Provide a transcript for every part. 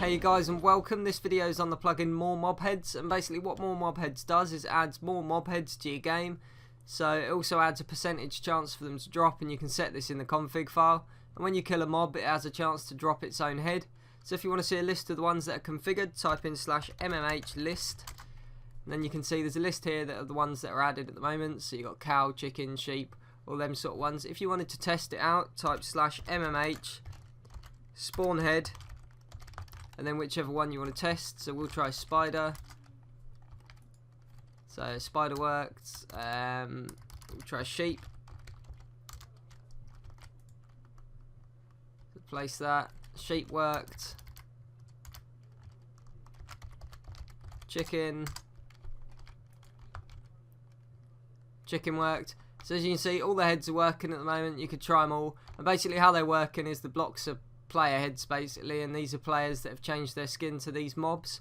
Hey guys and welcome. This video is on the plugin More Mob Heads, and basically what More Mob Heads does is it adds more mob heads to your game. So it also adds a percentage chance for them to drop, and you can set this in the config file. And when you kill a mob, it has a chance to drop its own head. So if you want to see a list of the ones that are configured, type in /mmh list, and then you can see there's a list here that are the ones that are added at the moment. So you got cow, chicken, sheep, all them sort of ones. If you wanted to test it out, type /mmh spawn head, and then whichever one you want to test. So we'll try spider. So spider worked. We'll try sheep. Place that. Sheep worked. Chicken worked. So as you can see, all the heads are working at the moment. You could try them all, and basically how they're working is the blocks are player heads basically, and these are players that have changed their skin to these mobs.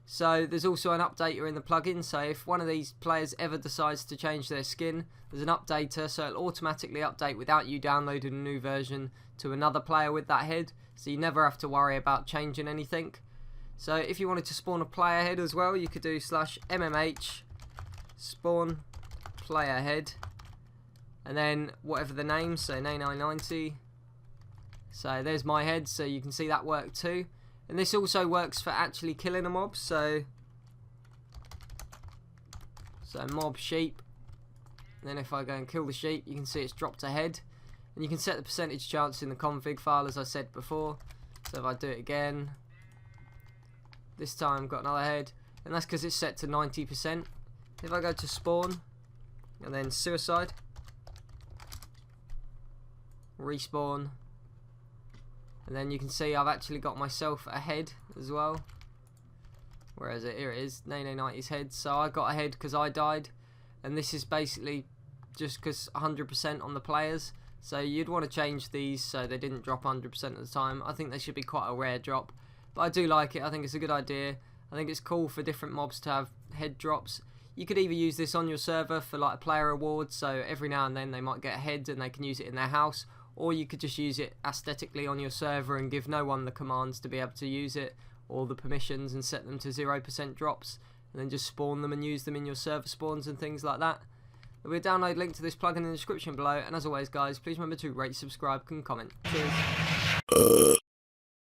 So there's also an updater in the plugin, so if one of these players ever decides to change their skin, there's an updater, so it'll automatically update without you downloading a new version to another player with that head, so you never have to worry about changing anything. So if you wanted to spawn a player head as well, you could do /mmh spawn player head, and then whatever the name, so 9990. So there's my head, so you can see that worked too. And this also works for actually killing a mob, so mob sheep. And then if I go and kill the sheep, you can see it's dropped a head. And you can set the percentage chance in the config file, as I said before. So if I do it again, this time got another head, and that's because it's set to 90%. If I go to spawn, and then suicide, respawn, and then you can see I've actually got myself a head as well. Where is it? Here it is, 9990's head. So I got a head because I died, and this is basically just because 100% on the players. So you'd want to change these so they didn't drop 100% of the time. I think they should be quite a rare drop, but I do like it. I think it's a good idea. I think it's cool for different mobs to have head drops. You could either use this on your server for like a player reward, so every now and then they might get a head and they can use it in their house. Or you could just use it aesthetically on your server and give no one the commands to be able to use it, or the permissions, and set them to 0% drops, and then just spawn them and use them in your server spawns and things like that. There'll be a download link to this plugin in the description below, and as always guys, please remember to rate, subscribe and comment. Cheers.